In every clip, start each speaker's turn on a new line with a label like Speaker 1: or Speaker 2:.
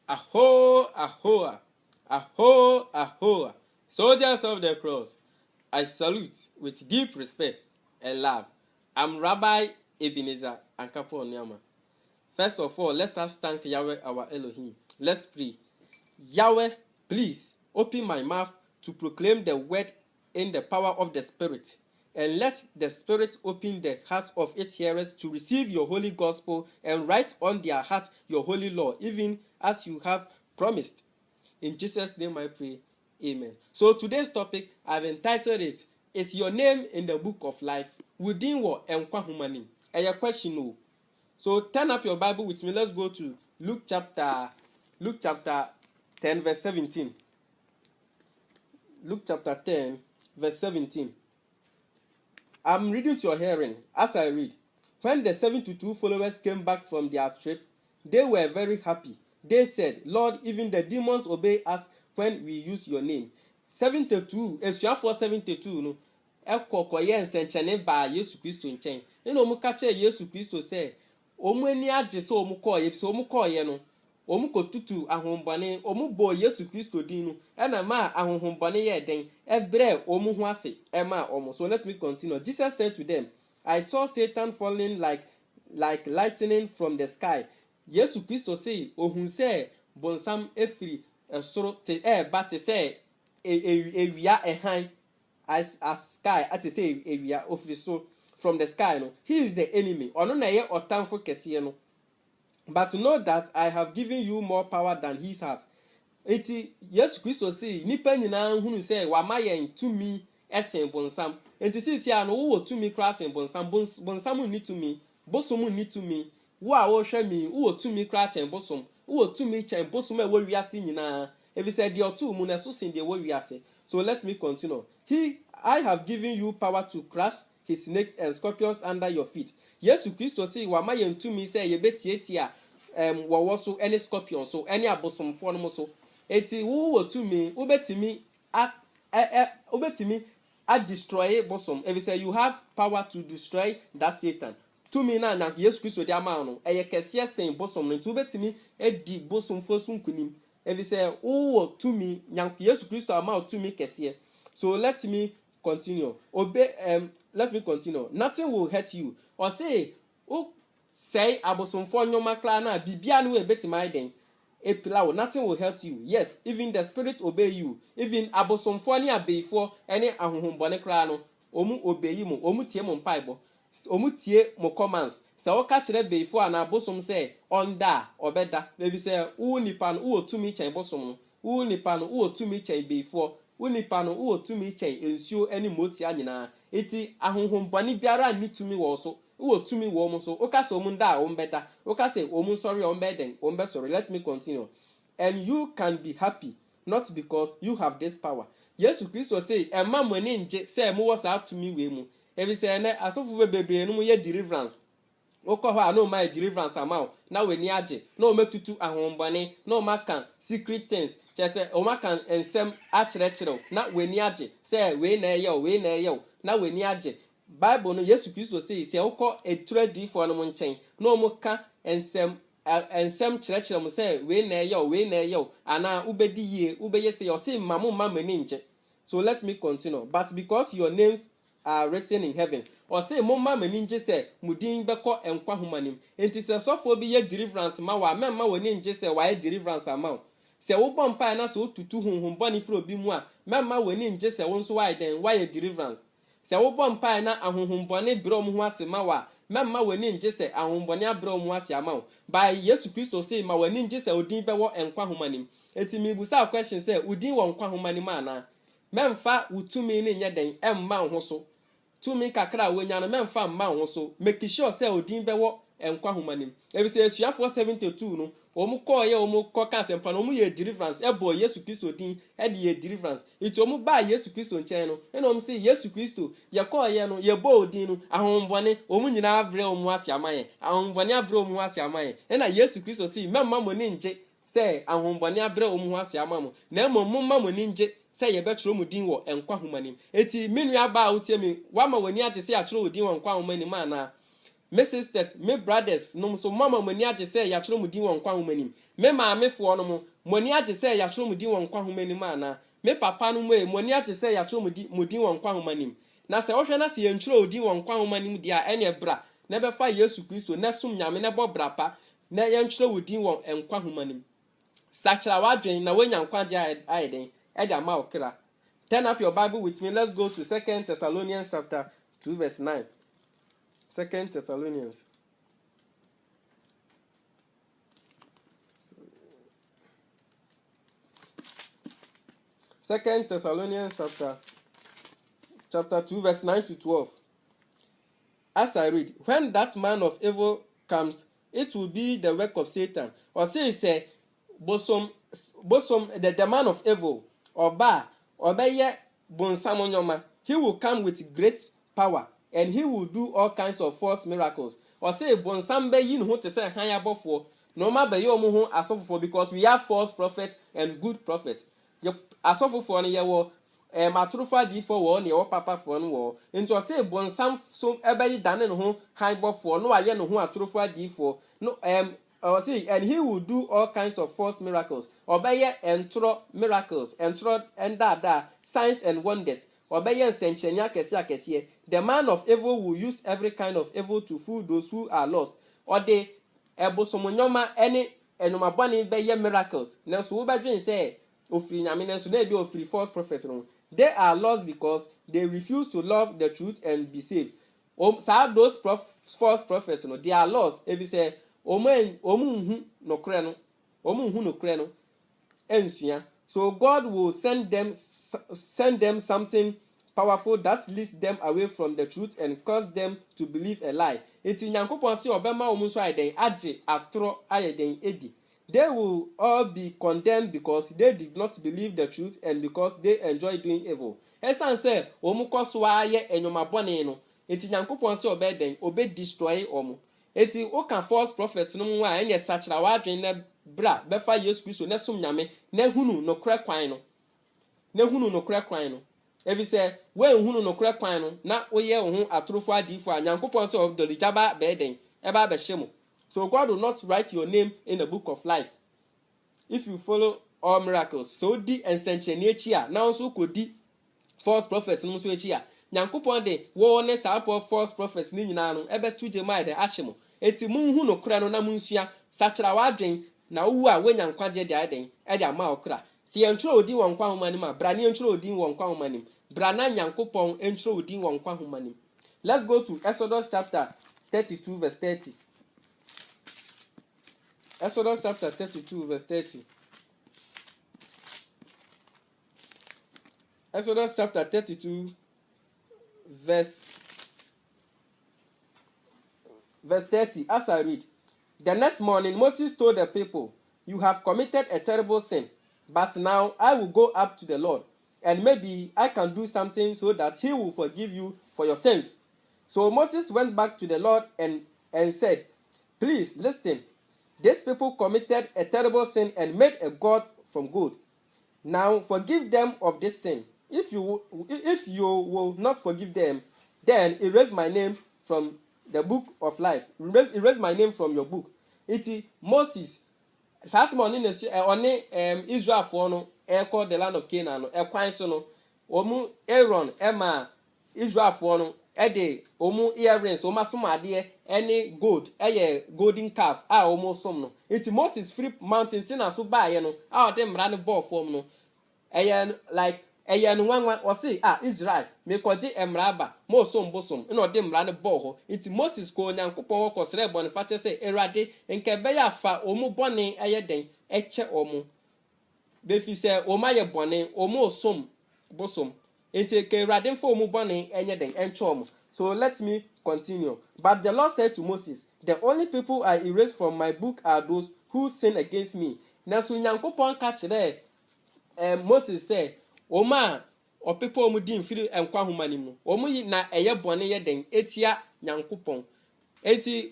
Speaker 1: Aho, ahoa, aho, ahoa, soldiers of the cross, I salute with deep respect and love. I'm Rabbi Ebenezer Ankapo Onyama. First of all, let us thank Yahweh our Elohim. Let's pray. Yahweh, please open my mouth to proclaim the word in the power of the Spirit, and let the Spirit open the hearts of its hearers to receive your holy gospel and write on their heart your holy law, even as you have promised. In Jesus' name I pray. Amen. So today's topic, I've entitled it, Is Your Name in the Book of Life? Within what enkwa humanim? A question no. So turn up your Bible with me. Let's go to Luke chapter 10 verse 17. Luke chapter 10 verse 17. I'm reading to your hearing as I read. When the 72 followers came back from their trip, they were very happy. They said, Lord, even the demons obey us when we use your name. 72, esuafo 72 no. Ekokoye nsenchene ba Yesu Kristo nchen. Ina omu ka che Yesu Kristo say, omu ani age so omu koye, so omu koye no. Omu kotutu ahombane, omu bo Yesu Kristo din no. Ena ma ahombane ye den, ebre omu ho ase, ema omu. So let me continue. Jesus said to them, I saw Satan falling like lightning from the sky. Yesu Kristo say, ohun say bonsam efiri esoro te ba te say ewia ehan as sky ate say ewia ofiri so from the sky no. He is the enemy. Ono na ye otamfo kese no. But know that I have given you more power than he has. Enti Yesu Kristo say nipa nyina hunu say wa maye ntumi esen bonsam. Enti sisi ano wo tumi cross en bonsam bonsam ni tumi bosom ni tumi wo a wo hwe mi wo tumi cross en bosom wo tumi chen bosom e wo wiase nyina. If he said the otu mu na so sin de wo wiase. So let me continue. I have given you power to crush his snakes and scorpions under your feet. Yesu Kristo say wa maye ntumi say ye betietia wo so any scorpion so any abosomfo no so eti wo tumi wo betimi a destroy bosom. If you say you have power to destroy that Satan. To me na Yesu Kristo di ama no eye kese sen bosom no to betimi edi bosom fo sunkunim. If you say wo tumi nyank Yesu Kristo ama to me kese. So let me continue. Let me continue. Nothing will hurt you. Or say say abosomfo nyoma kra na bibia no e betima den. Nothing will hurt you. Yes, even the spirit obey you. Even abosomfo ni abeifo ene ahohombone kra no omu obey mu, omu tie mo mpaibo, omu tie mo commands. Se wo ka kire beifo ana abosom say onda obeda. Maybe say wo nipa no wo tumi chen bosom no. Wo nipa no wo tumi chen beifo. Wo nipa no wo tumi chen ensuo ene moti anyina. Eti ahohombone biara ni tumi wo so. Wo tumi wo mo so oka so mu nda o mbeta oka say o mu sorry o mbeden o mbe sorry. Let me continue. And you can be happy not because you have this power. Yesu Kristo say emma mo ni nje say mo was up to me we mu e say na asofu bebre no mo ye deliverance okọ no my deliverance amount na we ni age na o metutu ahombane na o makan secret things chese o makan ensem a kire na we ni age say we na ye na we ni age. Bible no Yesu Kristo say ukọ eturadi for no nchen na o ka ensem kire mo say we na ye ana ubedi ye ubeye say o say mamu mamani nche. So let me continue. But because your names are written in heaven, or say mama meninje say mudin beko enkwa humanim. Enti se sofo bi ye deliverance ma wa memma woni nje say wa ye deliverance amount. Se wo bompa na so tutu honhom boni fro bi mu a memma woni nje say won so wa den wa ye deliverance. Se wo bompa na ahonhom boni bro mu ho ase ma wa memma woni nje say ahonhom boni abro mu ase amount. By Yesu Kristo say ma woni nje say odin bewo enkwa humanim. Enti mi busa question say odin wo enkwa humanim ana. Memfa wutumi ni nye den emma ho so. Tumi kakra wonya no memfa mma ho so. Make sure say odin bewo enkwa humanim. Ebi say esuafo 72 no omu koye omu koka sempa no omu ye deliverance ebo Yesu Kristo din e de ye deliverance. Iti omu ba Yesu Kristo nchen no ena omu say Yesu Kristo ye koye no ye bo odin no ahombone omu nyina abre omu ase amaye. Ahombone abre omu ase amaye. Ena Yesu Kristo say memma mo ni nje say ahombone abre omu ase amamo. Na emo momma mo ni nje say ye betro mu din wo enkwa humanim. Eti menua ba utie mi wa ma wani age say atro odin wo enkwa humanim ana. Me sisters, me brothers, no so mama mani age say ya tro mu din wo nkwa humanim. me maame fo no mo moni age say ya tro mu din won kwa homanim ana me papa no mo moni age say ya tro mu din won kwa homanim na se wo hwe na se ye ntro odin won kwa homanim dia ene bra na be fa Yesu Kristo na sum nyame na bo brapa na ye ntro odin won enkwa homanim sachira wadwen na wanya nkwa je ayeden e da ma okra. Turn up your Bible with me. Let's go to 2 Thessalonians chapter 2 verse 9. 2 Thessalonians. Second Thessalonians chapter 2 verse 9 to 12. As I read, when that man of evil comes, it will be the work of Satan. Or say bosom the man of evil or ba obeye bonsamonyoma. He will come with great power and he will do all kinds of false miracles. Or say bonsambe yin ho te say han yabofo no ma be yo mo ho asofofo because we have false prophets and good prophets. Asofofo no ye wo matrufa di fo wo ne wo papa fo no wo nti say bonsam so ebeyi dane no ho han bofo no aye no ho atrufa di fo no and he will do all kinds of false miracles. Obeye entro miracles, entro endada signs and wonders. Obeye nsenchenya kese. The man of evil will use every kind of evil to fool those who are lost. Or they ebosomonyoma any enumaboni beye miracles. Na so ubadwen say ofri nyame na so na be ofri false prophets no. They are lost because they refuse to love the truth and be saved. Those false prophets no, they are lost. If you say omunhu no kre no ensua. So God will send them something powerful that leads them away from the truth and cause them to believe a lie. Enti Nyankopon se obema omu so ayeden age atro ayeden edi. They will all be condemned because they did not believe the truth and because they enjoy doing evil. Esan se omu koso aye enyomabone no. Enti Nyankopon se obeden obe destroy omu. Eti o kan false prophets no mu a enye sachira wadwen na bra befa Yesu Kristo na som nyame na hunu no kra kwan no. Ebi se we hunu no kra kwan no na oye wo ho atrofo adifo a Nyankopon se odolijaba beden eba be hyemo. So God will not write your name in the book of life if you follow all miracles. So di ensenchene echi a na so kodi false prophets no so echi a Nyankopon de wo ne sapo false prophets ni nyina no ebe tuje mai de ahyemo. Eti munhu no kra no na munsua sachira wadwen na wu a wenya nkwaje de aden e de ama okra. Si entro odi won kwa homanim a bra ne entro odi won kwa homanim. Bra na Nyankopon entro odi won kwa homanim. Let's go to Exodus chapter 32 verse 30. Exodus chapter 32 verse 30. Exodus chapter 32 verse 30. As I read, the next morning Moses told the people, "You have committed a terrible sin, but now I will go up to the Lord, and maybe I can do something so that he will forgive you for your sins." So Moses went back to the Lord and said, "Please listen. These people committed a terrible sin and made a god from gold. Now forgive them of this sin. If you will not forgive them, then erase my name from the book of life. Erase my name from your book." Iti Moses satmoni ne oni Israel for no called the land of Canaan no ekwan so no omu Aaron ema Israel for no ede omu earrings omu asomade any gold golden calf a omu som no. Iti Moses free mountain sin aso baaye no a ode mra ne ball form no like no wanwa o say Israel me koje emraba mo som bosom na ode mra ne ball ho. Iti Moses ko Nyankopon ko sere bone fa che say erade nke be ya fa omu bone den eche omu be fi say omu aye bone omu som bosom enti ke erade fa omu bone den enche omu. So let me continue. But the Lord said to Moses, "The only people I erase from my book are those who sin against me." Na so Nyankopon ka kire Moses say oma o people omu di mfiri enkwa homanim no omu na eye bone ye den etia Nyankopon. Eti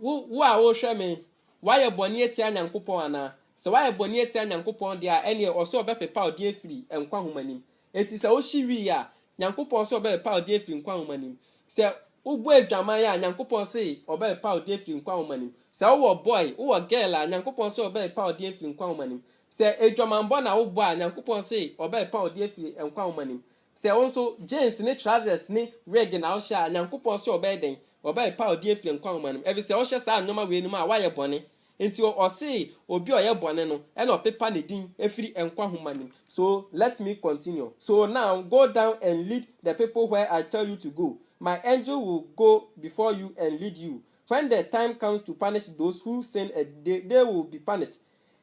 Speaker 1: wo a wo hwe me waye bone etia Nyankopon ana se waye bone etia Nyankopon dia ene oso obepepa odi afiri enkwa homanim. Eti se wo hyiwi a Nyankopon so obepepa odi afiri enkwa homanim. Se ugbo adwaman ya Nyankopon se obepepa odi afiri enkwa homanim. se wo boy wo girl a nyankopon se obey pa odi afiri nkwa homanim se edwamanbo na wo boy a nyankopon se obey pa odi afiri nkwa homanim se wonso jeans ni trousers ni rig na wo sha nyankopon se obey den obey pa odi afiri nkwa homanim ebi se wo hye sa anyoma we ni ma wa ye bone enti o se obi o ye bone no e no pepa ne din afiri nkwa homanim. So let me continue. So now go down and lead the people where I tell you to go. My angel will go before you and lead you. When the time comes to punish those who sin, they will be punished.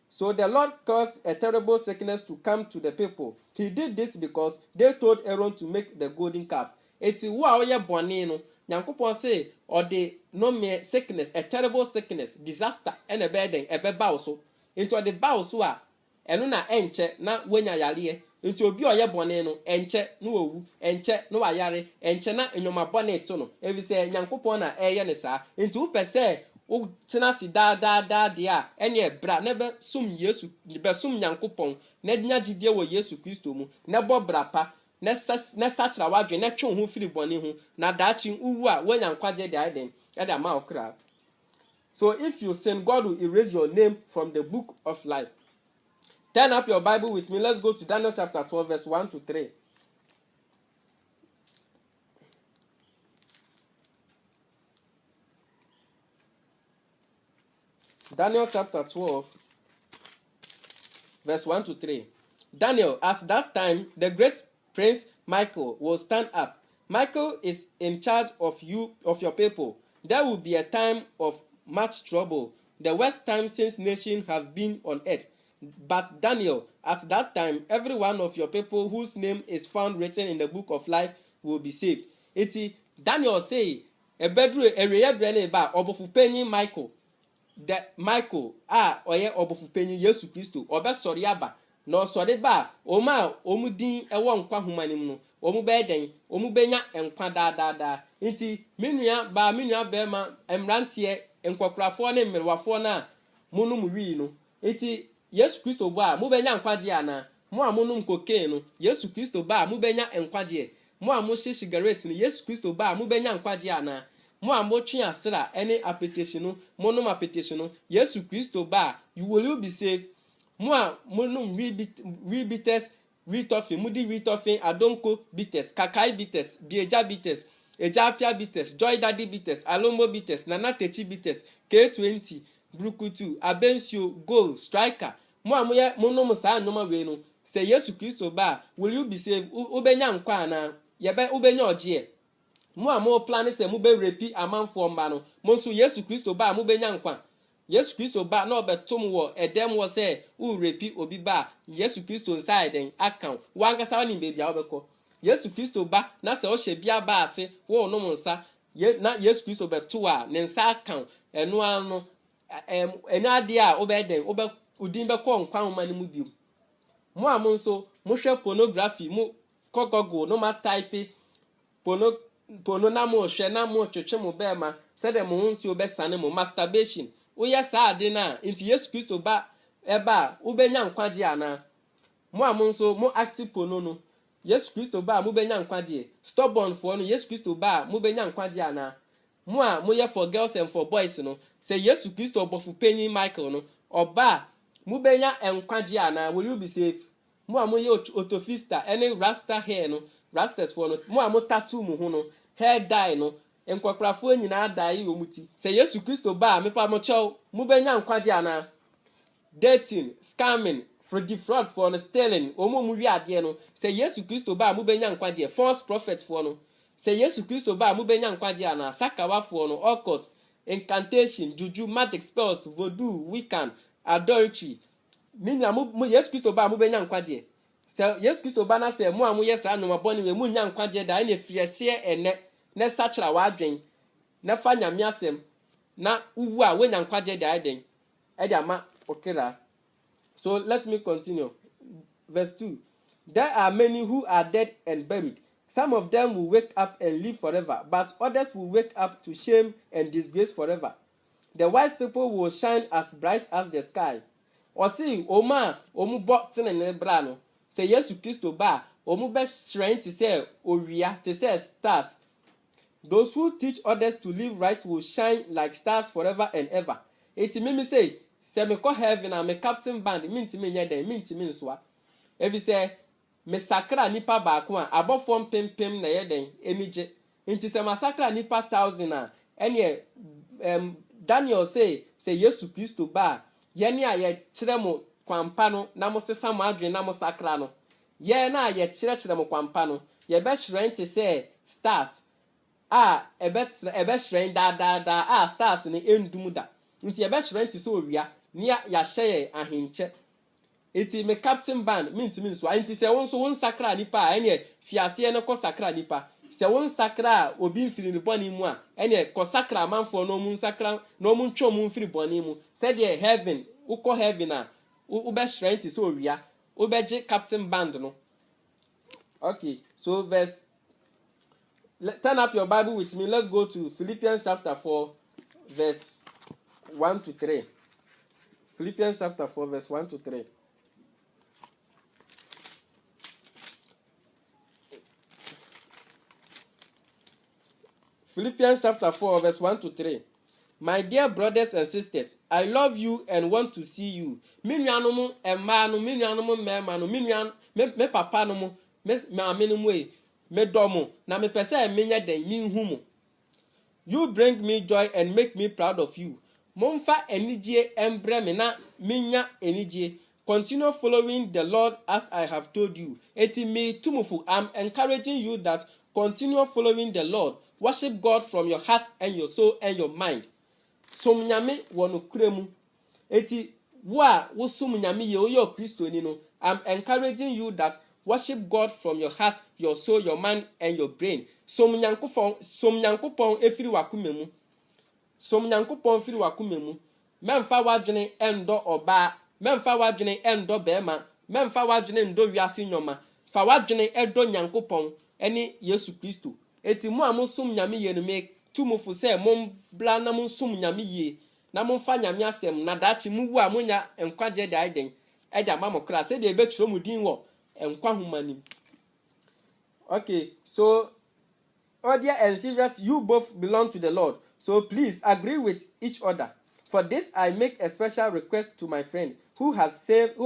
Speaker 1: So the Lord caused a terrible sickness to come to the people. He did this because they told Aaron to make the golden calf. Eti wa oye boni no, Nyankopon say or the no mere sickness, a terrible sickness, disaster, and a burden, a beba so. Into the bow so eno na enche na wenya yare nti obi oye bone no enche no owu enche no ayare enche na enyoma bone to no ebi se Nyankopon na eye ne saa nti wo pese wo tena si da dia ene bra na be sum Yesu be sum Nyankopon na nya gidie wo Yesu Kristo mu na bo bra pa na sachra wadwe na twe ho firi bone ho na daachi uwu a wenya nkwaje de aiden e da ma okra. So if you sin, God will erase your name from the book of life. Turn up your Bible with me. Let's go to Daniel chapter 12, verse 1 to 3. Daniel chapter 12, verse 1 to 3. Daniel, at that time, the great prince Michael will stand up. Michael is in charge of your people. There will be a time of much trouble, the worst time since nations have been on earth. But Daniel, at that time, every one of your people whose name is found written in the book of life will be saved. Eti Daniel say, ebedru ereye brene ba obofupenyi Michael. The Michael oye obofupenyi Yesu Kristo obesori aba na osori ba oma omudin ewo nkwa humanim no omu be den omu benya enkwa da enti minua be ma emrantie enkwokrafo ne mmerwafo na munum wi no enti Yesu Kristo ba mu benya nkwaje ana mu amunum cocaine no Yesu Kristo ba mu benya nkwaje mu amu cigarette no Yesu Kristo ba mu benya nkwaje ana mu amotwe asra ene appetition no monum appetition no Yesu Kristo ba you will be saved. Mu amunum we bitters we toffee mudi we toffee adonko bitters kakai bitters bieja bitters ejapia bitters joy daddy bitters alomo bitters nanatechi bitters K20 brukutu abensio goal striker mu amoye monum saa nyoma we no say Yesu Kristo ba will you be saved ubenya nkwa ana yebe ubenya oje mu amo plan say mu be repi amanfo mba no mo so Yesu Kristo ba mu benya nkwa Yesu Kristo ba na obetom wo edem wo say u repi obi ba Yesu Kristo inside den account wankasa wani bebia obekọ Yesu Kristo ba na se o hye bia ba ase wo no nsa na Yesu Kristo beto a ne nsa account eno ano enade a obeden udin be ko nkwa homa ne mu biom mu amonso mo hwe pornography mu kogogo no ma type pono na mo hwe na mo twetwe mo be ma se de mo nsi obesane mo masturbation uya sa ade na nti Yesu Kristo ba eba ubenya nkwaje ana mo amonso mo active pono no Yesu Kristo ba mu benya nkwaje stubborn for no Yesu Kristo ba mu benya nkwaje ana mo ye for girls and for boys no say Yesu Kristo obofu penyi Michael no oba mu benya nkwaje ana will you be saved. Mo amoye otofista any rasta hair no rastas for no mo amo tattoo mu ho no hair dye no enkwokrafo nyina dye omuti say Yesu Kristo ba mepa mo chew mu benya nkwaje ana dating scamming fraud for no stealing omo mu wi ade no say Yesu Kristo ba mu benya nkwaje false prophets for no say Yesu Kristo ba mu benya nkwaje ana sakawa for no occult incantation juju magic spells voodoo wiccan adultery minya mu Yesu Kristo ba mu benya nkwaje say Yesu Kristo ba na say mu amu yesa no maboni we mu nya nkwaje da na fiese ene na sachra wadwen na fa nyame asem na uwu a wenya nkwaje da aden e dia ma okira. So let me continue. Verse 2. There are many who are dead and buried. Some of them will wake up and live forever, but others will wake up to shame and disgrace forever. The wise people will shine as bright as the sky. Osi oma omu bo tene bra no. Say Yesu Kristo ba omu be strength to say owia to say stars. Those who teach others to live right will shine like stars forever and ever. eti me say se me kɔ heaven and me captain band mintimi nyɛ den mintimi nsoa ebi sɛ me sakra nipa baako a abɔfo mpempem na yɛ den enigye nti sɛ masakra nipa 1000 a ɛne Daniel say Yesu Kristo ba yɛne a yɛ kyerɛ mo kwampa no na mo sesa mo adwen na mo sakra no yɛ na yɛ kyerɛ mo kwampa no yɛ bɛ hyerɛn te sɛ stars a ɛbɛ hyerɛn daadaadaa a stars ne endum da nti yɛ bɛ hyerɛn te sɛ owia ne ya hyɛ yɛ ahenkyɛ eti me captain band mintimi nso anti sɛ won so won sakra nipa a ɛne fiase ne kɔ sakra nipa sɛ won sakra obi mfiri ne bɔne mu a ɛne kɔ sakra manfo no mu sakra no mu ntwom mu mfiri bɔne mu sɛ de heaven ukɔ heaven a ubɛ hyerɛn te sɛ owia ubɛgye captain band no. Okay, so turn up your Bible with me. Let's go to Philippians chapter 4 verse 1 to 3. Philippians chapter 4 verse 1 to 3. Philippians chapter 4 verse 1 to 3. My dear brothers and sisters, I love you and want to see you. Me nuanom emma no, me nuanom mema no, me papa no mo, me maame no mo me domo na me pese me nya den mi hu mo. You bring me joy and make me proud of you. Momfa enigye embre me na minya enigye. Continue following the Lord as I have told you. Eti me tumufu, I'm encouraging you that continue following the Lord. Worship God from your heart and your soul and your mind. Som nyame wono kuremu. Eti wa wo som nyame ye oyo Kristo ni no. I'm encouraging you that worship God from your heart, your soul, your mind and your brain. Som nyankopon efiri wakoma mu. Som nyankopon efiri wakoma mu. Memfa wadwene endo oba, memfa wadwene endo bema, memfa wadwene ndo wiase nyoma. Fa wadwene edo nyankopon ene Yesu Kristo. Eti mu a mo som nyame ye no me tumufu se mo bla na mo som nyame ye na mo fa nyame asem na dachi mu wu a mo nya enkwaje de aiden eja ma mo kra se de ebetro mu din wo enkwa humanim. Okay, so Odia and Silvia, you both belong to the Lord, so please agree with each other. For this I make a special request to my friend who has served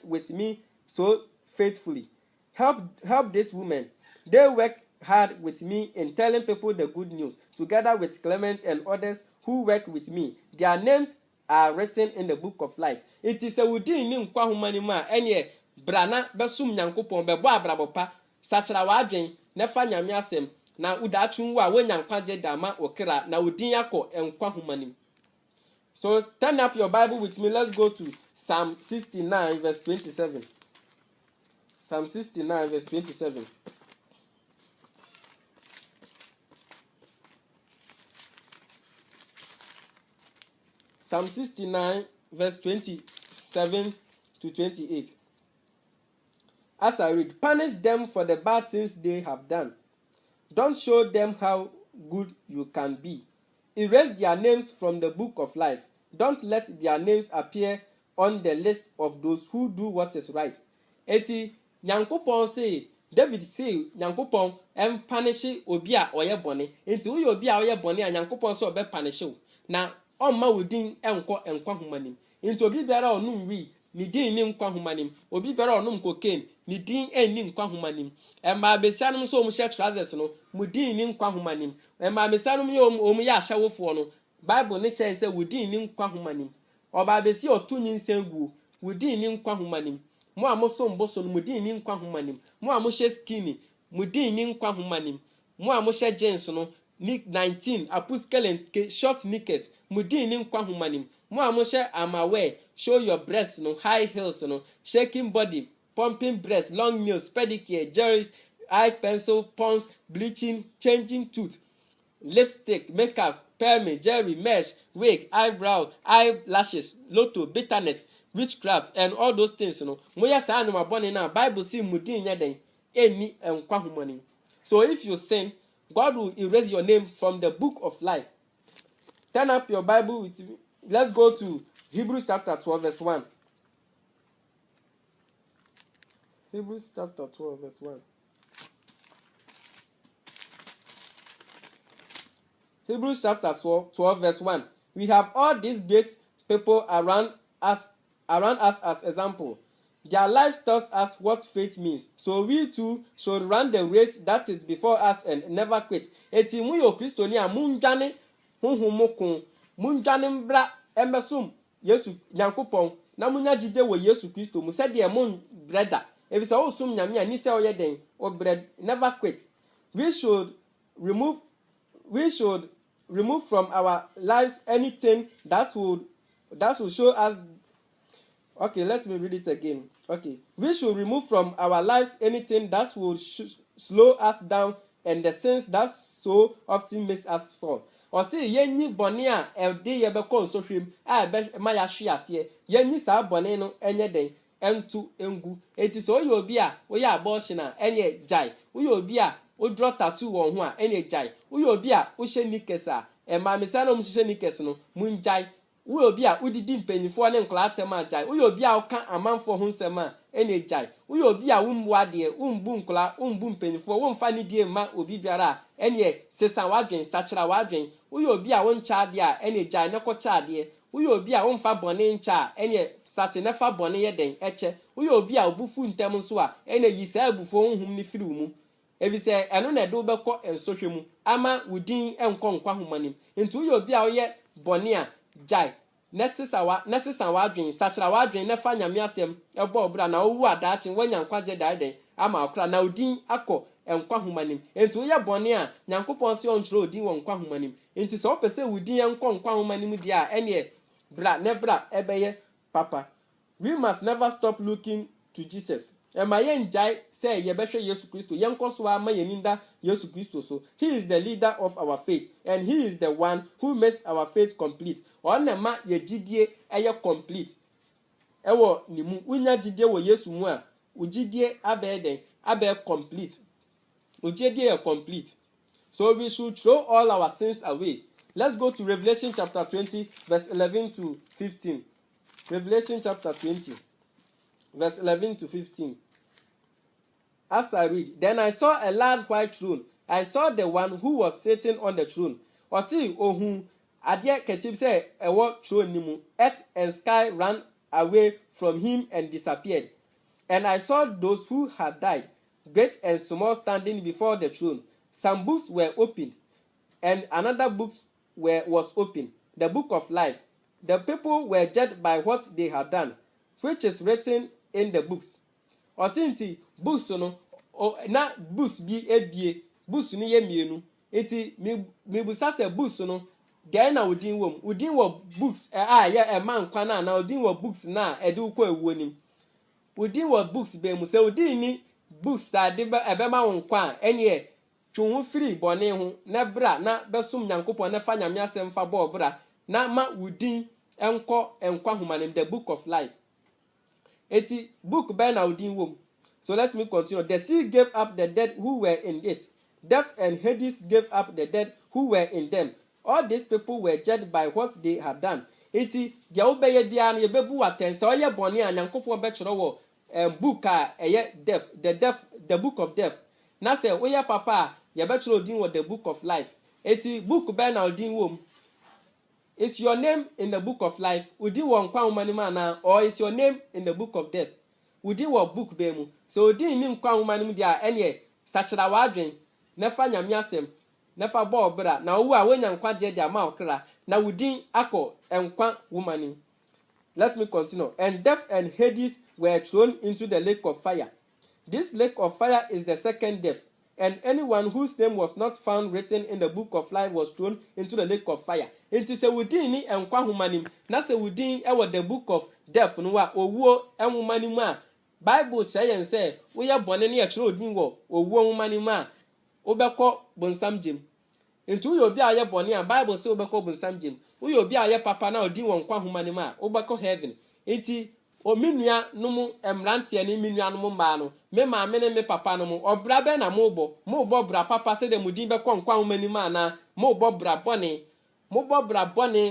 Speaker 1: with me so faithfully. Help this woman. They work hard with me in telling people the good news, together with Clement and others who work with me. Their names are written in the book of life. It is a wudi ni nkwa humani ma enye brana besum nyankopon bebo abrabopa sachara wadwen na fa nyame asem na udatun wa wonyankwaje dama okra na udin yakọ enkwa humani. So turn up your Bible with me. Let's go to Psalm 69 verse 27. Psalm 69 verse 27. Psalm 69 verse 27 to 28. As I read, punish them for the bad things they have done. Don't show them how good you can be. Erase their names from the book of life. Don't let their names appear on the list of those who do what is right. Eti Nyankopon say, David say Nyankopon punish obi a oye bone. Enti wo obi a oye bone a Nyankopon so be punish wo. Na omma wodin enkwa humanim. Enti obi biara onum wi ni din ni nkwa humanim. Obi biara onum cocaine ni din enni nkwa humanim. Emma besianum so omu she trousers no mudin ni nkwa humanim. Emma besianum ye omu ya hyawofo no Bible ne chen say wudin ni nkwa humanim. Oba besi otu nyi nsengu wudin ni nkwa humanim. Mo amoso mboso no mudin ni nkwa humanim. Mo amoshe skinny mudin ni nkwa humanim. Mo amoshe jeans no ni 19 apuskelen short knickers mudin ni nkwa humanim. Mo amoshe amawe show your breasts no high heels no shaking body pumping breasts long nails pedicure jerry's eye pencil pons bleaching changing tooth lipstick makeup perming jerry mesh wig eyebrow eyelashes lotto bitterness witchcraft and all those things no moya sa no mabone na Bible say mudin nya den eni enkwa humanim. So if you sin, God will erase your name from the book of life. Turn up your Bible with me. Let's go to Hebrews chapter 12 verse 1. Hebrews chapter 12 verse 1. Hebrews chapter 12 verse 1. We have all this great people around us as example. Their lives tells us what faith means. So we too should run the race that is before us and never quit. Eti mu yo Kristo ni a mundwane honhom mundwane mbra emesum Yesu Nyankopon na munya gide wo Yesu Kristo mu se de mon brother. If so sum nyame ani se oye den o bread never quit. We should remove from our lives anything that will show us. Okay, let me read it again. Okay, we should remove from our lives anything that will slow us down and the sins that so often makes us fall. Or say yenyi bone a ede ye be kon so hwem a be ma ya hwe ase yenyi sa bone no enye den entu engu eti so ye obi a wo ya abortion a enye jai wo ye obi a wo draw tattoo won ho a enye jai wo ye obi a wo hye nikes a ma me sa no hye nikes no mun jai wo ye obi a udidi mpanyifo ne nkla atem a jai wo ye obi a wo ka amanfo ho nsem a enye jai wo ye obi a wo mbu ade wo mbu nkla wo mbu mpanyifo wo mfa ni die ma obi biara enye sesan wadwen sachira wadwen wo ye obi a wo ncha ade a enye jai ne ko cha ade wo ye obi a wo mfa bone ncha enye sate ne fa bone ye den eche wo ye obi a obufu ntem so a enye yi sa abufu honhum ni firi mu ebi se eno na de obekọ ensohwe mu ama wudin enkọ nkwa homanim nti wo ye obi a wo ye bone a jai necessary wadwen sachira wadwen ne fa nyame asem ebo obra na owu adaachi wanya nkwaje daiden ama akra na odin akọ enkwa homanim enti wo ye bone a Nyankopon se onchiro odin wo nkwa homanim enti so opese wudin enkọ nkwa homanim dia ene bra ebeye papa. We must never stop looking to Jesus. Ema yen jai say ye behwe Yesu Kristo yenko so ama yeninda Yesu Kristo so. He is the leader of our faith and he is the one who makes our faith complete. Onema ye gidie eye complete. Ewo nimu unya gidie wo Yesu mu a ugidie abeden abe complete. Ugidie complete. So we should throw all our sins away. Let's go to Revelation chapter 20 verse 11 to 15. Revelation chapter 20 verse 11 to 15. As I read, then I saw a large white throne. I saw the one who was sitting on the throne. Osi ohun ade kesib say ewo throne ni mu. Earth and sky ran away from him and disappeared. And I saw those who had died, great and small, standing before the throne. Some books were opened, and another book was opened, the book of life. The people were judged by what they had done, which is written in the books. Osinti books no na books bi ebie books ni ye mienu eti mi busa se books no dey na odin wo books ye man kwa na odin wo books na ede ukọ ewuo nim odin wo books be mu se odin ni books ta de ebe ma won kwa enye twon firi bone ho na bra na besum Nyankopon na fa nyame asem fa bo bra na ma udin enkwa humanim the book of life. Eti book by na udin wom. So let me continue. The sea gave up the dead who were in it. Death and Hades gave up the dead who were in them. All these people were judged by what they had done. Eti dia obeye bia na yebebu atense oye bone a Nyankopon be kyerɛ wo book a eye death, the book of death. Na say oye papa ye be kyerɛ odin wo the book of life. Eti book by na odin wom. Is your name in the book of life? Udi wo nkwa humanima na or is your name in the book of death? Udi wo book be mu. So udi ni nkwa humanim dia enye sachira wadwen na fa nyame asem na fa bo obra na wo a wonya nkwa je dia ma okra na udi akọ enkwa humanim. Let me continue. And death and Hades were thrown into the lake of fire. This lake of fire is the second death. And anyone whose name was not found written in the book of life was thrown into the lake of fire. Enti se wudin ni enkwa humanim na se wudin ewo the book of death no wa owuo enhumanim a Bible say say we ye bone ne ye kyerɛ odin wo owuo humanim a obekɔ bonsam gem. Enti wo obi a ye bone a Bible say obekɔ bonsam gem. Wo obi a ye papa na odin wo nkwa humanim a obekɔ heaven. Enti o minua no mu emrante ne minua no mu mba no me maame ne me papa no mu obra be na mo bo bra papa se de mudin be kwa nkwa humanim ana mo bo bra bone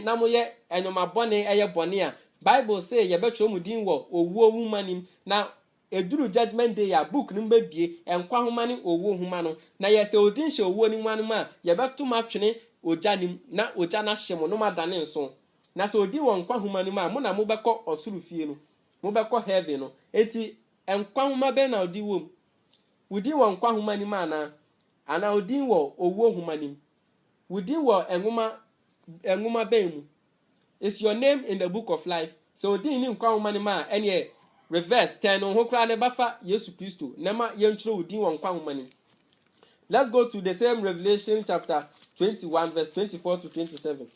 Speaker 1: na mo ye enyoma bone eye bone a Bible say ye be tro mudin wo owuo humanim na eduru judgment day ya book no be bie enkwa humanim owuo huma no na ye se odin hye owuo ni manum a ye be to matwene ojanim na oja na hye mo no madane nso na so odi won kwa homa no ma mo na mo beko osuru fie no mo beko heaven no enti enkwa homa be na odi wom wudi won kwa homa ni ma ana odi wo owo homa ni wudi wo enwoma be mu. Is your name in the book of life? So odi ni nkwa homa ni ma ene reverse 10 no ho kra ne bafa Yesu Kristo na ma yenchiro odi won kwa homa ni. Let's go to the same Revelation chapter 21 verse 24 to 27.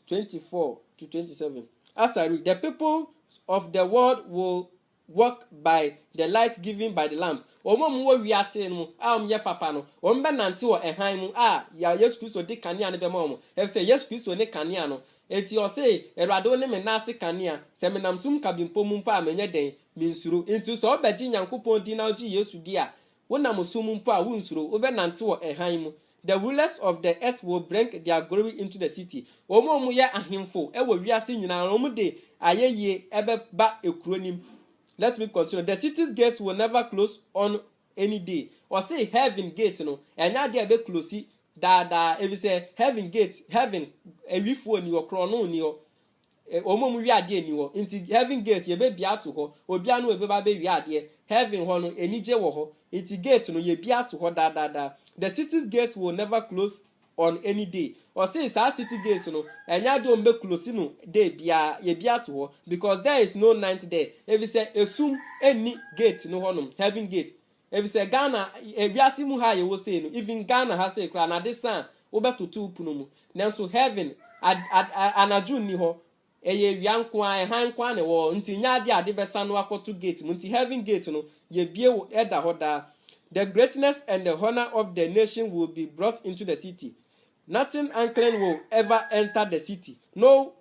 Speaker 1: 24 to 27. As I read, the people of the world will walk by the light given by the lamp. Omo mu wo wiase no ye papa no o mbe nante wo ehan mu ya Yesu Kristo de kanea ne be ma omo e say Yesu Kristo ne kanea no enti o say erado ne me na ase kanea se me nam sum kabimpo mu mpa amenye den mi nsuro enti so obaji Nyankopon di na oji Yesu di a wo nam sum mpo a wo nsuro wo be nante wo ehan mu. The rulers of the earth will bring their glory into the city. Omo mu ye ahemfo e wo wiase nyina omo de ayeye ebe ba ekronim. Let me continue. The city's gates will never close on any day. Or say heaven gate no. Enya dey be close da if you say heaven gate, heaven ewifo ni okro no ni o. Omo mu wi ade ni o. Inti heaven gate ye be bia to ho. Obi anu e be ba be wi ade. Heaven ho no enije wo ho. Inti gate no ye bia to ho da. The city's gates will never close on any day. Or say city gates no enya do mbe close no day bia ye bia to ho because there is no night there. If you say esum any gate no honum heaven gate. If you say Ghana eviasi mu ha ye wo say no even Ghana ha say kra na this san wo betoto puno mu. Nanso heaven anaju ni ho eye wianko a han kwa ne wo nti nya ade besa no akoto gate mu nti heaven gate no ye bie wo eda ho da. The greatness and the honor of the nation will be brought into the city. Nothing unclean will ever enter the city. No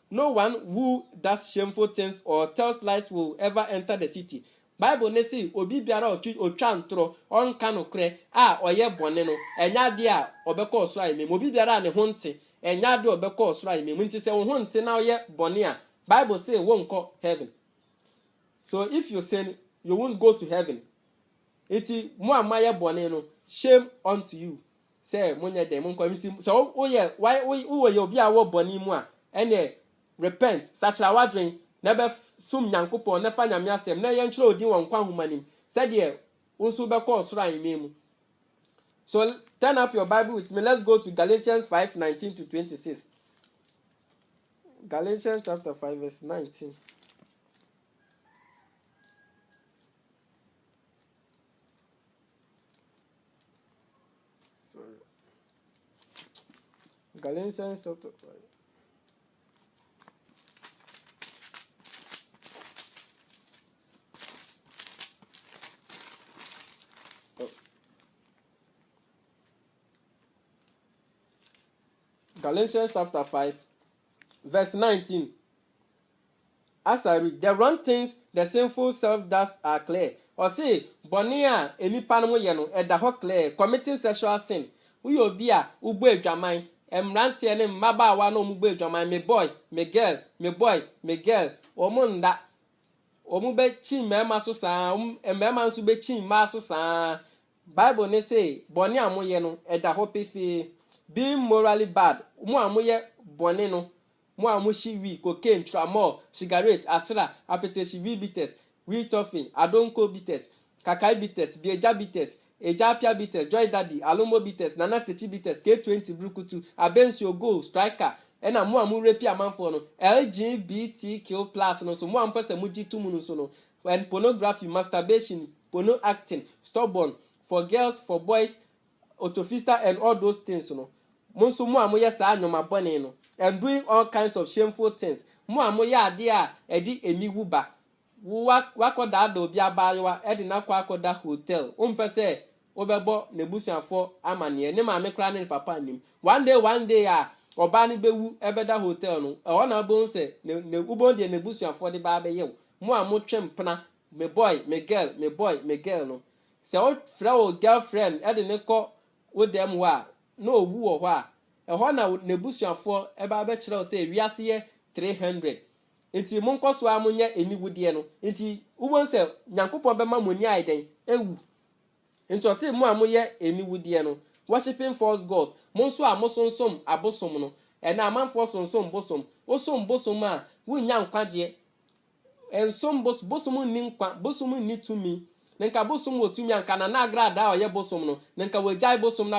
Speaker 1: one who does shameful things or tells lies will ever enter the city. Bible ne say obi biara otwa ntro onka no kre oye bone no enya de a obekọ osoro ayeme obi biara ne ho nte enya de obekọ osoro ayeme nti se wo ho nte na oye bone a Bible say won go heaven. So if you sin you won't go to heaven. Iti mu amaye bone no shame unto you. Say monye dem nko nti so oye why we obi a wo bone mu a ene repent sachra wadwen na be sum Nyankopon na fa nyame asem na ye nkyere odin won kwa humanim said ye unsu be call sura imemu. So turn up your Bible with me. Let's go to Galatians 5:19 to 26. Galatians chapter 5 verse 19. Galatians chapter 5. Galatians chapter 5 verse 19. As I read, the wrong things the sinful self does are clear. Or say, Bonia, any panamo yeno, at the hot clear, committing sexual sin. We will be a ube jamai. Emranti and maba wano mube jamai, me boy, me girl, me boy, me girl, omunda. Omube chin mema so sa, mema sube chin maso sa. Bible ne say, Bonia mo yeno, at the hot pifi. Being morally bad, mo amoye bone no. Mo amushi wi cocaine, tramol, cigarette, asra, apete wi bitters, wi toffee, adonko bitters, kakai bitters, bieja bitters, ejapia bitters, joy daddy, alomo bitters, nana techi bitters, K20 brukutu, abensio go, striker, ena mo amu repi amanfo no, LGBTQ+ no so mo ampese muji tumu no so no, and pornography, masturbation, porno acting, stubborn, for girls, for boys, autofista and all those things no. Monso mo amoye sa anyoma bone no. And doing all kinds of shameful things. Mo amoye ade a edi eniwu ba. Wakoda do bia bayowa edi na kwakoda hotel. Umpese obebo nebusuafo amane ne ma me kra ne papa nim. One day a oba ni bewu ebeda hotel no. E na bo nse ne ubon de nebusuafo de ba be yew. Mo amotwem pena me boy, me girl, me boy, me girl no. Se o fra o girlfriend edi ne ko wo dem wa no owu wo ho a eho na nebusuafo eba be kire o say wiase ye 300 enti monkoso amunye eniwudie no enti ubon se Nyankopon be ma moni aiden ewu enti o say mu amunye eniwudie no worshiping false gods monso amosonsom abosom no e na amanfo sonsom bosom osom bosom a wunya nkwaje ensom bosom ni nkwa bosom ni tumi nka bosom otumi anka na nagrada oye bosom no nka wejai bosom na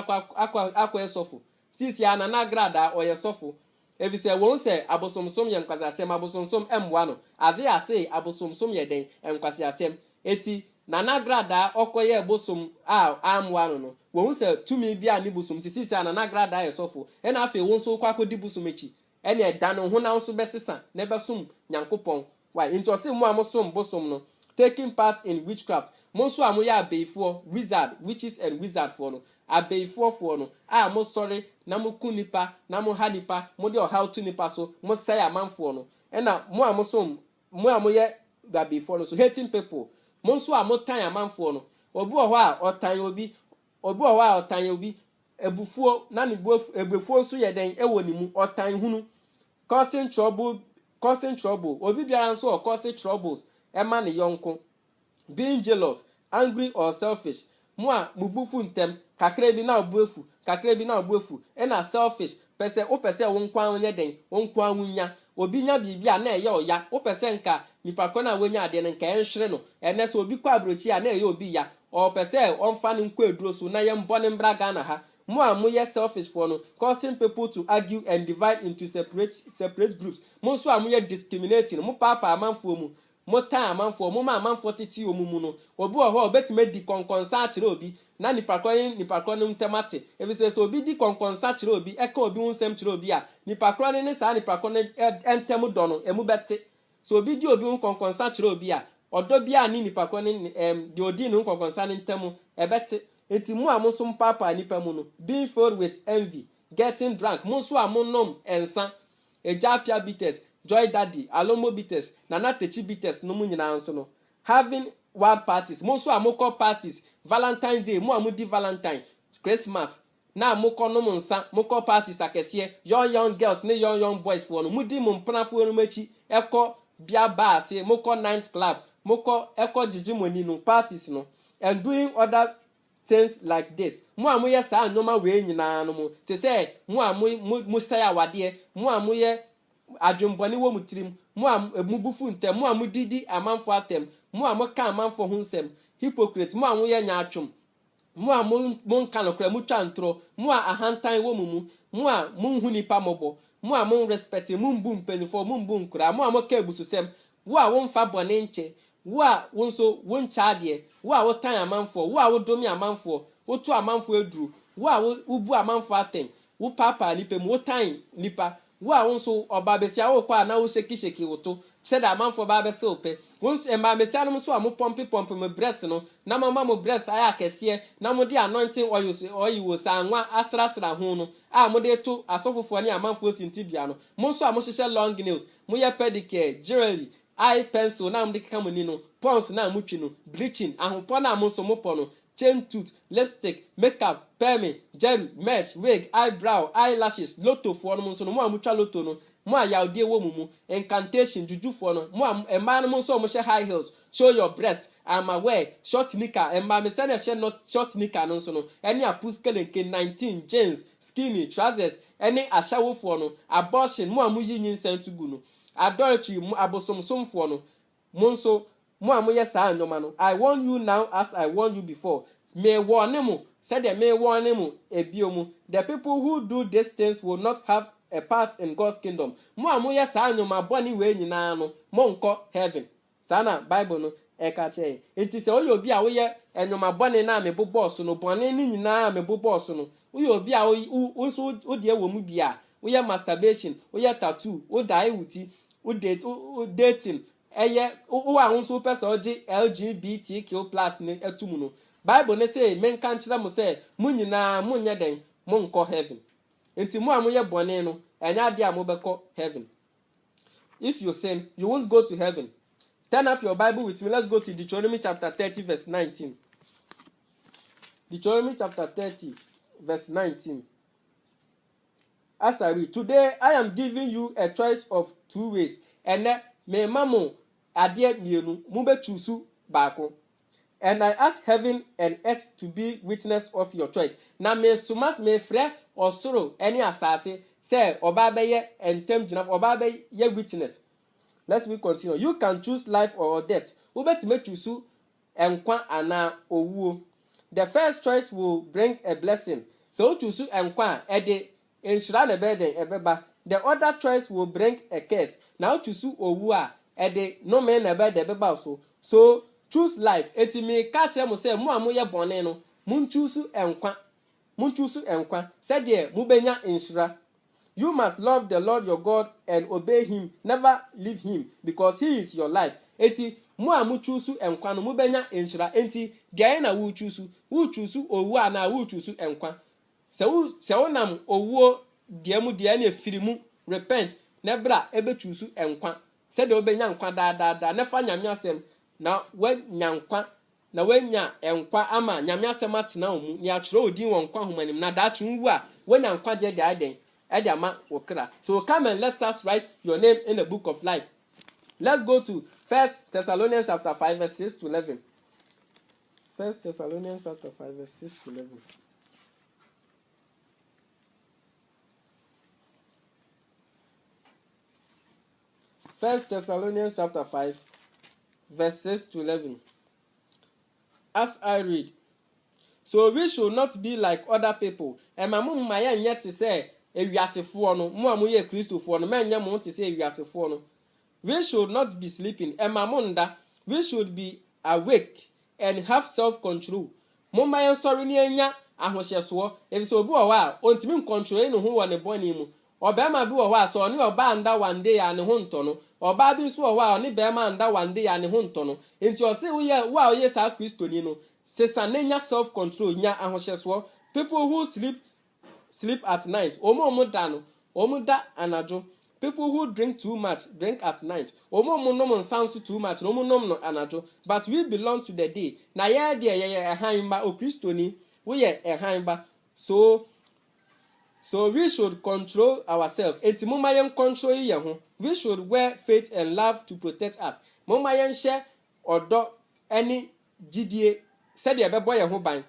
Speaker 1: akwa esofo sisi ana nagrada oye sofo evise won se abosomsom ye nkwasi asem abosomsom emwa no aze ase abosomsom ye den enkwasi asem eti na nagrada okoye bosom a amwa no won se tumi bia ni bosom ti sisi ana nagrada ye sofo na afi won so kwa kodi bosom echi ene da no ho na so besesa na besom nyankopon why into se mo amosom bosom no taking part in witchcraft mo so amoya abeifo wizard witches and wizard for no abeifo for no a mo sorry na mo kunipa na mo hanipa mo de how to nipa so mo say amanfo no na mo amosom mo amoye abeifo no so hating people mo so amotan amanfo no obi oho a otan obi ebufuo na ne ebufuo so ye den ewo ni mu otan hunu causing trouble obi biara nso o cause troubles ema ne yonko being jealous angry or selfish mo a mubufu ntem kakra bi na obuefu na selfish pese o pese wo nkwa onye den wo nkwa wunya obi nya bibia na eye oya o pese nka nipa ko na wonya ade nka enhwere no ene so obi kwa abrochi a na eye obi ya o pese onfa ne nkwa eduro so na ye mbone mbraga na ha mo a mo ye selfish for no causing people to argue and divide into separate groups mo so a mo ye discriminating mo papa amanfo mu mo tan amanfo mo ma amanfo titi omumu no obi oho obetime di konkonsa akire obi na nipa kro no ntemate ebise so obi di konkonsa akire obi eka obi unsem kire obi a nipa kro ne sa nipa kro ne entem do no emu bete so obi di obi konkonsa akire obi a odo bia ni nipa kro ne di odi no konkonsa ne ntem ebete enti mo amosom papa nipa mu no being filled with envy getting drunk mo so amonom ensa ejapia bitters joy daddy alomo bitters nana techi bitters no mu nyina nso no having wild parties mo so amoko parties valentine day mo amudi valentine christmas na amoko no nsa moko parties akese young girls ne young boys for no mudi mo mpanafo no machi eko bia bar se moko night club moko eko jijimoni no parties no and doing other things like this mo amoye sa anyoma we nyina no mo te se mo amu sai awade mo amoye adwombone wo mutirim mo amubufu ntem mo amudidi amanfo atem mo amoka amanfo ho nsem hypocrite mo amoye nyaatwom mo nka nokra mu twantro mo ahantan wo mumu mo a munhu nipa mobo mo a mon respect mo mbu mpanifo mo mbu nkura mo amoka ebususem wo a wonfa bone nche wo a wonso wonchaade wo a wotan amanfo wo a wodomi amanfo wo to amanfo eduru wo a ubu amanfo aten wo papa nipa mu wotan nipa wo a wonso oba besia wo kwa na wo sheki woto cheda amanfo ba bese ope wonso ema mesia no so a mo pompe me breast no na mama mo breast aya kese na mo de anointing oil wo sa anwa asrasra ho no a mo de to asofofo ne amanfo sintibia no mo so a mo hyehyɛ long nails mo ye pedicure jewelry eye pencil na mo de keka mo ni no pons na mo twi no bleaching ahopɔ na mo so mo pɔ no chain tooth lipstick makeup perming gel mesh wig eyebrow eyelashes lotto for no so no mo amutwa lotto no mo ayawde wo mumu incantation juju for no mo emma no so mo she high heels show your breast I'm aware short knicker emma me say na she not short knicker no so no any apuskelenke 19 jeans skinny trousers any ashawo for no abortion mo amuyi nyinsan tugu no adultery mo abosomsom for no mo so mo amoye sa anyoma no I warn you now as I warned you before me warn mo said me warn mo ebiomu the people who do these things will not have a part in God's kingdom mo amoye sa anyoma boni we nyina no mo nko heaven sana Bible no e ka che enti se oyo obi a wo ye anyoma boni na me bo boss no boni ni nyina me bo boss no oyo obi a wo so odi ewo mu bia wo ye masturbation wo ye tattoo wo dai wuti wo dating eye wo ahunso pese oji LGBTQ+ ne etum no Bible ne say men kan kire mo say munyina munye den mo nko heaven enti mo amoye bone no enya de amobeko heaven. If you sin you won't go to heaven. Turn up your Bible with me. Let's go to Deuteronomy chapter 30 verse 19. Deuteronomy chapter 30 verse 19. As I read, today I am giving you a choice of two ways. And me mamo adie mienu mube chusu baako. And I ask heaven and earth to be witness of your choice. Na me sumas me frɛ osoro ene asase say oba be ye entem gina oba be ye witness. Let me continue. You can choose life or death. Ubetime choose enkwa ana owuo. The first choice will bring a blessing. So choose enkwa ede enshira na be den ebeba. The other choice will bring a curse. Now choose owu a ede no me na be de beba so. So choose life. Etimi ka kire mo say mo amoye bone no, mun choose enkwa. Mun choose enkwa. Say de mu benya enshira. You must love the Lord your God and obey him. Never leave him because he is your life. Eti mu amu choose enkwa no mu benya enshira. Enti dia na wu choose owu ana wu choose enkwa. Se wo nam owu dia mu dia na efiri mu repent na bra ebe choose enkwa. Se de obenya nkwa da na fa nyame asem na we nyankwa na we nya enkwa ama nyame asem atena omu ni atwere odin won nkwa homanim na da twenwu a we nyankwa je dia den. So come and let us write your name in the book of life. Let's go to 1 Thessalonians chapter 5 verse 6 to 11. 1 Thessalonians chapter 5 verse 6 to 11. First Thessalonians chapter 5 verse 6 to 11. As I read, so we should not be like other people. And my mum my yet to say ewiasefo no mo amoye kristofo no manya mo te say ewiasefo no. We should not be sleeping emamonda. We should be awake and have self-control. Mo mayen sorry ni anya ahohyeso e so obi wo a ontimi control ni ho wo ne boni mu. Obema bi wo a so ne oba anda one day ya ne ho nto no. Oba bi so wo a ne bema anda one day ya ne ho nto no. Enti o se wo ye sa kristoni no. Sesa nenya self-control nya ahohyeso. People who sleep at night. Omo dano. Omo da anajo. People who drink too much drink at night. Omo nom sounds too much. Omo nom no anajo. But we belong to the day. Na ye de ye ehanba o Christoni. We ye ehanba. So we should control ourselves. Enti mo mayen control ye ho. We should wear faith and love to protect us. Mo mayen share odo any gidie said ye bebo ye ho ban.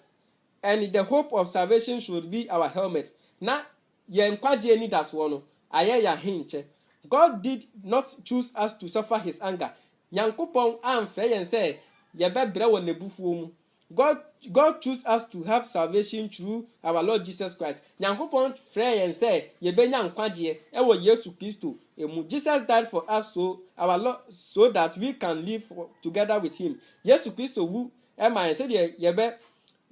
Speaker 1: And the hope of salvation should be our helmet. Na ye nkwaje ni daswo no aye ya hinche. God did not choose us to suffer his anger. Nyankopon amfre yen say ye bebre wo nebufuo mu. God chose us to have salvation through our Lord Jesus Christ. Nyankopon frɛ yen say ye benya nkwaje e wo Yesu Kristo emu. Jesus died for us so that we can live together with him. Yesu Kristo wu e ma say ye be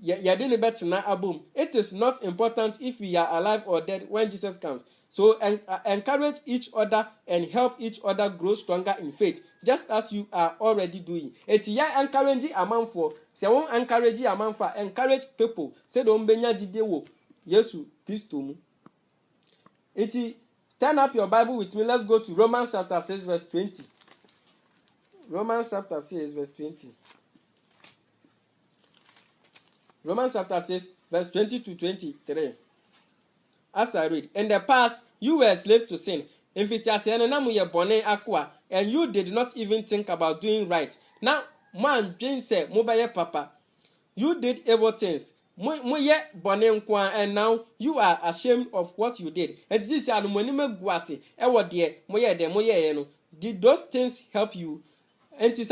Speaker 1: it is not important if we are alive or dead when Jesus comes. So encourage each other and help each other grow stronger in faith, just as you are already doing. Eti ya encourage amanfo, se won encourage amanfa, encourage people. Say don benya jide wo Yesu Kristo mu. Eti turn up your Bible with me. Let's go to Romans chapter 6 verse 20. Romans chapter 6 verse 20. Romans chapter 6, verse 20 to 23. As I read, in the past, you were slaves to sin. And you did not even think about doing right. Now, man, Jane said, Mobile Papa, you did evil things. And now you are ashamed of what you did. And this is did those things help you? And this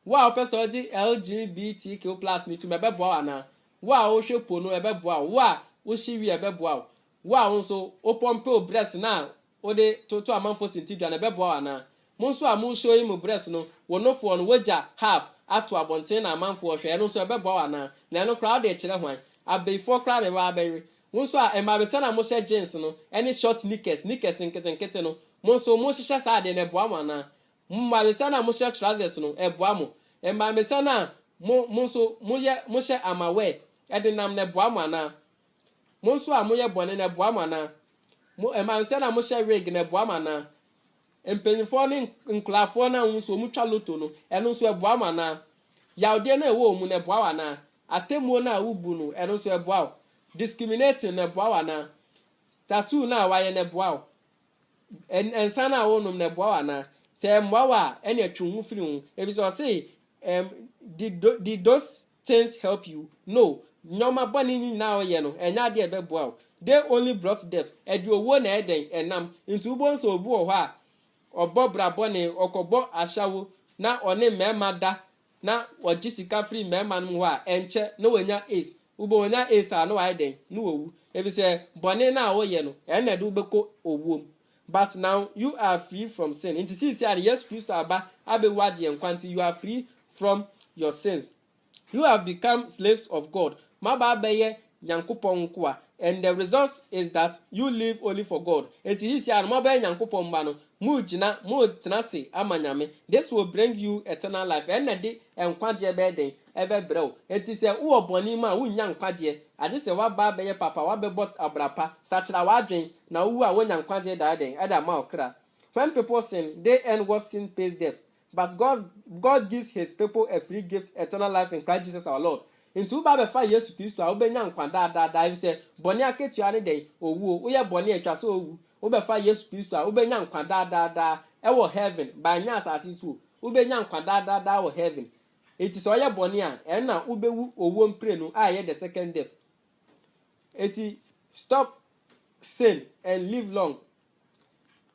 Speaker 1: wow person di LGBTQ+ ni tu mebe boa na wa o hwepo no ebe boa wa o hyiwi ebe boa wa nso o pompe o breast na o de toto amanfo sentidua na ebe boa na mo nso a mo show him breast no wo no fo no waja half ato abonten na amanfo hwe no nso ebe boa na no crowd de kire hwan abefo crowd be wa abere mo nso a emabesa na mo share jeans no any short knickers nkete no mo nso mo hyehyɛ saa de na boa ma na mmabesa na mo share trousers no eboa mo mmabesa na mo so mo hye amawe edenam na eboa mo na mo so a mo ye bone na eboa mo na mo mmabesa na mo share wig na eboa mo na empenifo ne nklafo na wo so mo twa loto no eno so eboa mo na yawde na ewo mu na eboa wa na atemuo na wubu no eno so eboa discriminating na eboa wa na tattoo na wa ye na eboa ensa na wo num na eboa wa na se mwawa ene atwu firi hu ebi so say did those things help you? No, nyoma boni ni na oye no enya de ebeboa they only brought death. Eduowo na eden enam into ubonso obu oho a obo brabone okobo ashawo na one mema da na ogisika free mema no ho a enche na wanya ace ubo wanya ace a no eden no owu ebi say bone na wo ye no ene de ubeko owuom. But now you are free from sin. Into see yes Christ aba abewaje enkwanti, you are free from your sin. You have become slaves of God. Maba beye Nyankopon nko a, and the result is that you live only for God. Enti hisi an maba Nyankopon ba no, mu tena se amanyame. This will bring you eternal life. And de enkwaje be den ebe brew. Enti se wo boni ma wo nya nkwaje. Ade se wa ba beye papa wa be bot abrapa. Sachira wa adwen na wo a wo nya nkwaje da den eda ma okra. When people sin, they end what sin pays death. But God gives his people a free gift, eternal life in Christ Jesus our Lord. Into Bible fa Yesu Kristo a obenya nkwanda da we say boni aketua ne den owu wo ye boni atwa so owu obefa Yesu Kristo a obenya nkwanda da e wo heaven by nya asase so obenya nkwanda da wo heaven. It is oye boni a en na obewu owu mpre no a ye the second death. Eti stop sin and live long.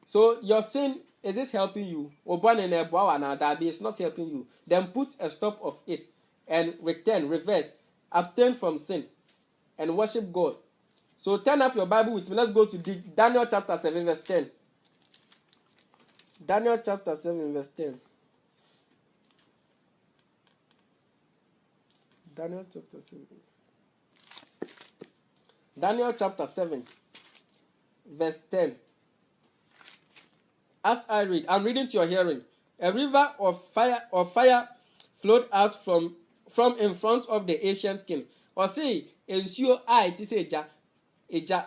Speaker 1: So your sin, is it helping you? It's not helping you. Then put a stop of it and reverse, abstain from sin and worship God. So turn up your Bible with me. Let's go to Daniel chapter 7 verse 10. Daniel chapter 7 verse 10. Daniel chapter 7. Daniel chapter 7 verse 10. As I read, I'm reading to your hearing. A river of fire flowed out from in front of the ancient king. Or say, ensure I to say eja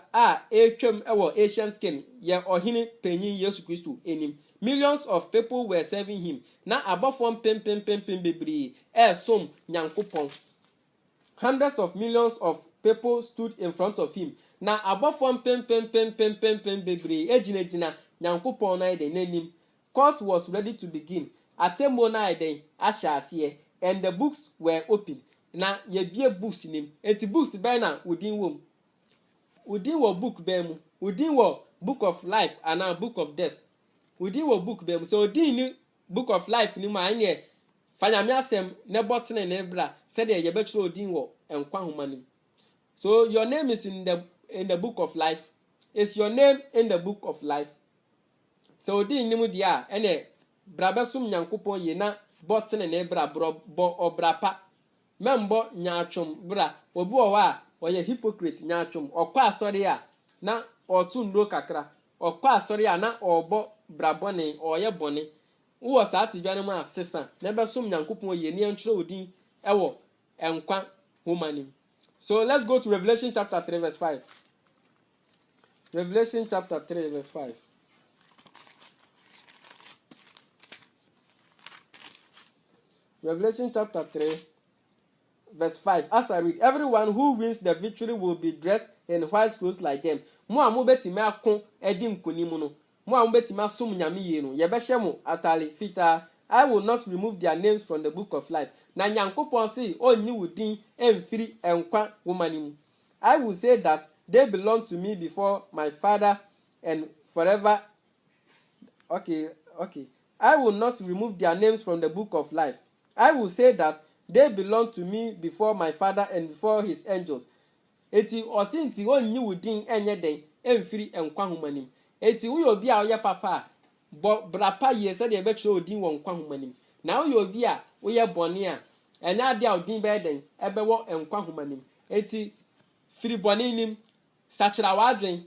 Speaker 1: etwem ewo ancient king ye ohini penyin Yesu Kristo enim. Millions of people were serving him. Na abofom pem bebre som Nyankopon. Hundreds of millions of people stood in front of him. Na abofom pem bebre ejina Nyankopon na ide nenim. Court was ready to begin. Atemmo na ide ahyase and the books were open. Na ye bie books nim. Enti books be na udin wom. Udin wo book be mu. Udin wo book of life and a book of death. Udin wo book be mu. So udin ni book of life ni ma anye fanyame asem ne botene ne bra said ye betro udin wo enkwa homa nim. So your name is in the book of life. Is your name in the book of life? So udin ni mu dia ene brabesum Nyankopon ye na botene ne bra bo obrapa. Membo nyaatwom bra obi owa oye hypocrite nyaatwom okwa asori a na otu ndro kakra okwa asori a na obo brabone oye bone wo sa atibia ne ma sesa na besom Nyankopon ye ni entro odin ewo enkwa humanim. So let's go to Revelation chapter 3 verse 5. Revelation chapter 3 verse 5. Revelation chapter 3 verse 5. As I read, everyone who wins the victory will be dressed in white clothes like them. Mo amu betime akon edi nkonimu no. Mo amu betime asum nyame ye no. Ye behye mo atale fita. I will not remove their names from the book of life. Na Nyankopon say onyi wudin emfiri enkwa womanimu. I will say that they belong to me before my Father and forever. Okay. I will not remove their names from the book of life. I will say that they belong to me before my Father and before his angels. Eti osinti onyi wudin enye den emfiri enkwa homanim. Eti wo obi a oye papa bo brapa ye se de be kire odin wo nkwa homanim. Na wo obi a wo ye bone a ena ade a odin be den ebe wo enkwa homanim. Eti firi bone nim sachira wa adwen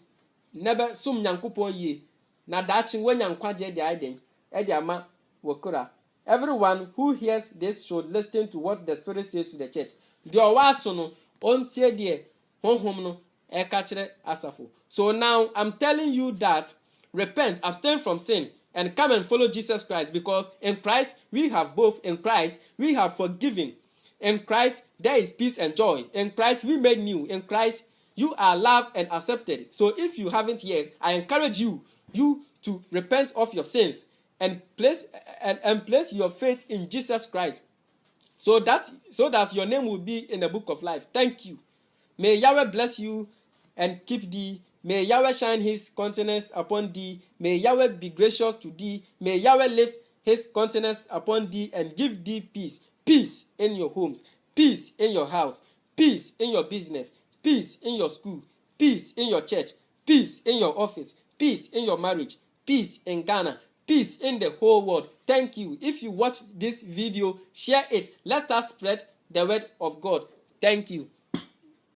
Speaker 1: nebe sum Nyankopon ye na dachi wo nyankwa je de aiden e de ama wokura. Everyone who hears this should listen to what the Spirit says to the church. The owaso no ontie de honhom no e ka kire asafo. So now I'm telling you that repent, abstain from sin and come and follow Jesus Christ, because in Christ we have both. In Christ we have forgiven. In Christ there is peace and joy. In Christ we made new. In Christ you are loved and accepted. So if you haven't yet, I encourage you to repent of your sins and place your faith in Jesus Christ, so that your name will be in the book of life. Thank you. May Yahweh bless you and keep thee. May Yahweh shine his countenance upon thee. May Yahweh be gracious to thee. May Yahweh lift his countenance upon thee and give thee peace. Peace in your homes, peace in your house, peace in your business, peace in your school, peace in your church, peace in your office, peace in your marriage, peace in Ghana, peace in the whole world. Thank you. If you watch this video, share it. Let us spread the word of God. Thank you.